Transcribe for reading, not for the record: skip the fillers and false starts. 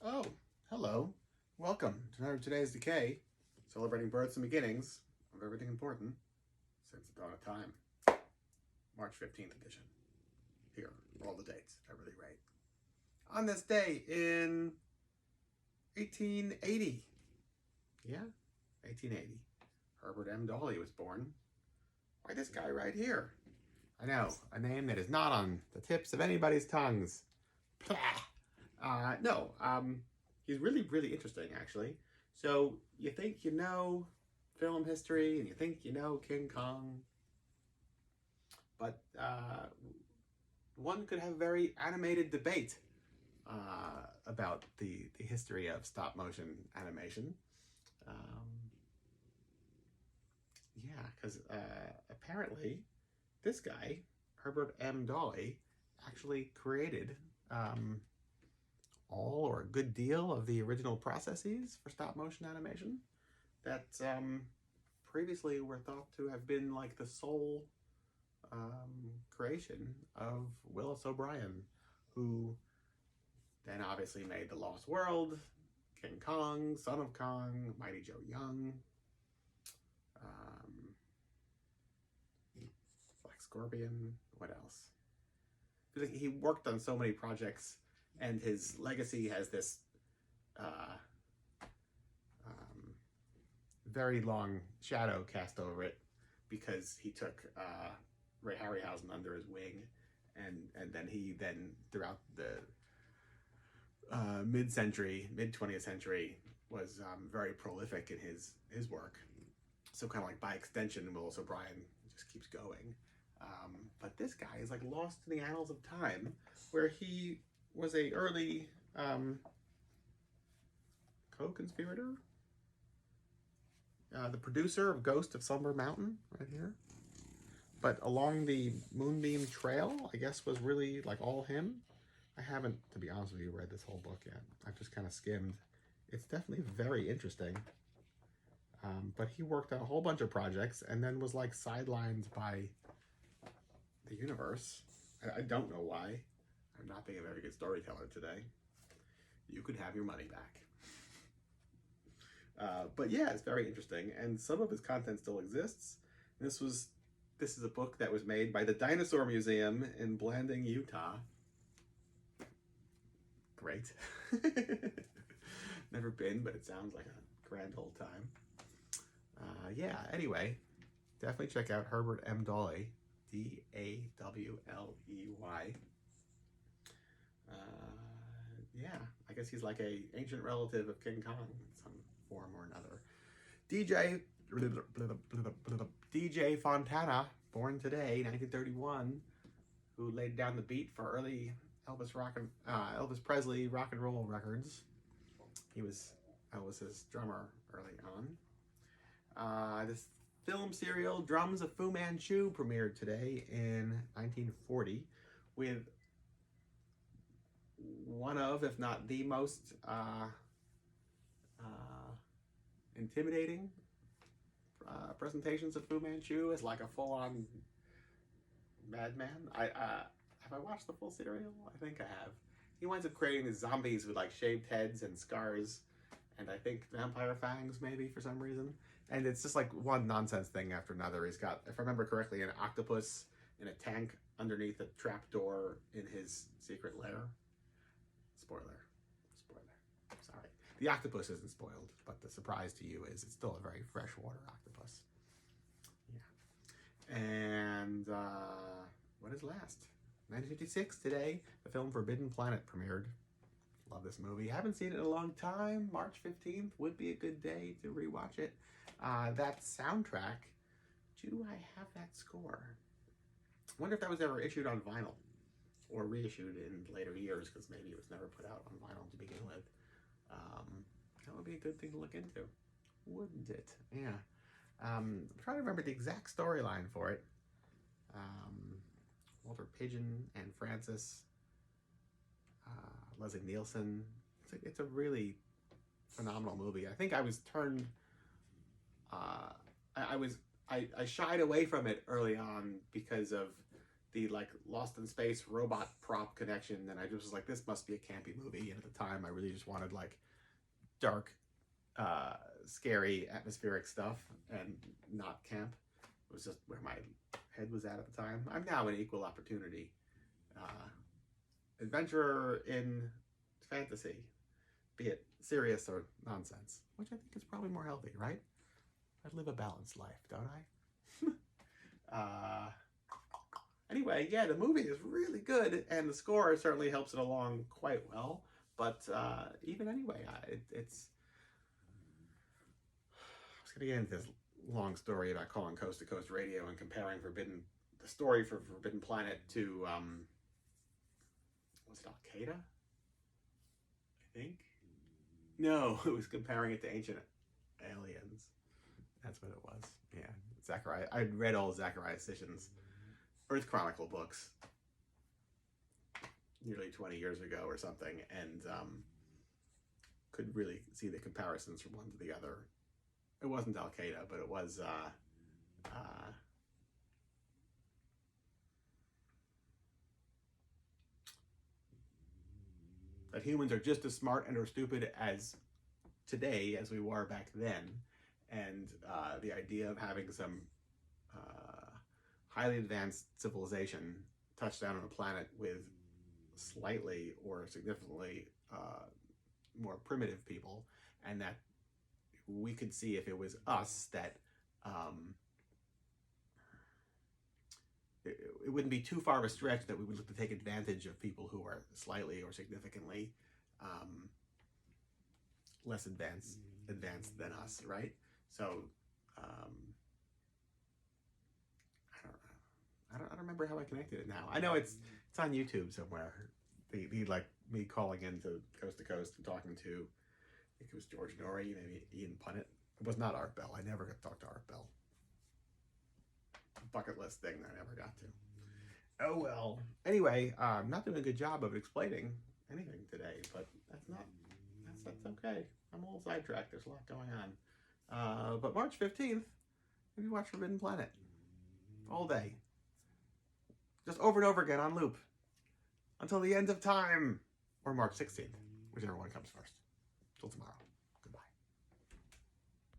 Oh, hello. Welcome to today's Decay, celebrating births and beginnings of everything important since the dawn of time. March 15th edition. Here are all the dates, if I really right. On this day in 1880. Yeah, 1880. Herbert M. Dolly was born. Why, this guy right here. I know, a name that is not on the tips of anybody's tongues. No, he's really, really interesting, actually. So you think you know film history and you think you know King Kong, but one could have a very animated debate about the history of stop motion animation. Um, yeah, because apparently this guy, Herbert M. Dolly, actually created all or a good deal of the original processes for stop motion animation that previously were thought to have been like the sole creation of Willis O'Brien, who then obviously made The Lost World, King Kong, Son of Kong, Mighty Joe Young, um, Black Scorpion. What else? He worked on so many projects, and his legacy has this uh, very long shadow cast over it because he took Ray Harryhausen under his wing, and then he then throughout the mid 20th century was very prolific in his work. So kind of like by extension, Willis O'Brien just keeps going. But this guy is like lost in the annals of time, where he was a early co-conspirator, the producer of Ghost of Slumber Mountain, right here. But along the Moonbeam Trail, I guess, was really like all him. I haven't, to be honest with you, read this whole book yet. I've just kind of skimmed. It's definitely very interesting. But he worked on a whole bunch of projects and then was like sidelined by the universe. I don't know why. I'm not being a very good storyteller today. You could have your money back. But yeah, it's very interesting, and some of his content still exists. This is a book that was made by the Dinosaur Museum in Blanding, Utah. Great. Never been, but it sounds like a grand old time. Yeah, anyway, definitely check out Herbert M. Dolly, Dawley. Yeah, I guess he's like a ancient relative of King Kong in some form or another. DJ Fontana, born today, 1931, who laid down the beat for early Elvis Presley rock and roll records. He was Elvis's drummer early on. This film serial, Drums of Fu Manchu, premiered today in 1940 with one of, if not the most intimidating presentations of Fu Manchu as like a full-on madman. Have I watched the full serial? I think I have. He winds up creating these zombies with like shaved heads and scars, and I think vampire fangs maybe for some reason. And it's just like one nonsense thing after another. He's got, if I remember correctly, an octopus in a tank underneath a trapdoor in his secret lair. Spoiler. Sorry. The octopus isn't spoiled, but the surprise to you is it's still a very freshwater octopus. Yeah. And what is last? 1956 today, the film Forbidden Planet premiered. Love this movie. Haven't seen it in a long time. March 15th would be a good day to rewatch it. That soundtrack, do I have that score? I wonder if that was ever issued on vinyl or reissued in later years, because maybe it was never put out on vinyl to begin with. That would be a good thing to look into, wouldn't it? Yeah. I'm trying to remember the exact storyline for it. Walter Pidgeon and Francis, Leslie Nielsen. It's a really phenomenal movie. I think I was turned. I shied away from it early on because of the like Lost in Space robot prop connection, and I just was like, this must be a campy movie. And at the time, I really just wanted like dark, scary, atmospheric stuff and not camp. It was just where my head was at the time. I'm now an equal opportunity adventurer in fantasy, be it serious or nonsense, which I think is probably more healthy, right? I live a balanced life, don't I? Anyway, yeah, the movie is really good, and the score certainly helps it along quite well. But even anyway, it's. I was going to get into this long story about calling Coast to Coast Radio and comparing the story for Forbidden Planet to was it Al Qaeda? I think. No, it was comparing it to Ancient Aliens. That's what it was. Yeah, Zachariah. I'd read all Zachariah Sitchin's Earth Chronicle books nearly 20 years ago or something, and could really see the comparisons from one to the other. It wasn't Al Qaeda, but it was that humans are just as smart and or stupid as today as we were back then, and the idea of having some highly advanced civilization touch down on a planet with slightly or significantly more primitive people, and that we could see if it was us that it wouldn't be too far of a stretch that we would look to take advantage of people who are slightly or significantly less advanced than us, right? So I don't remember how I connected it now. I know it's on YouTube somewhere. The like me calling into Coast to Coast and talking to, I think it was George Norrie, maybe Ian Punnett. It was not Art Bell. I never got to talk to Art Bell. Bucket list thing that I never got to. Oh well. Anyway, I'm not doing a good job of explaining anything today, but that's okay. I'm a little sidetracked. There's a lot going on. But March 15th, maybe watch Forbidden Planet all day. Just over and over again on loop. Until the end of time. Or March 16th, whichever one comes first. Till tomorrow.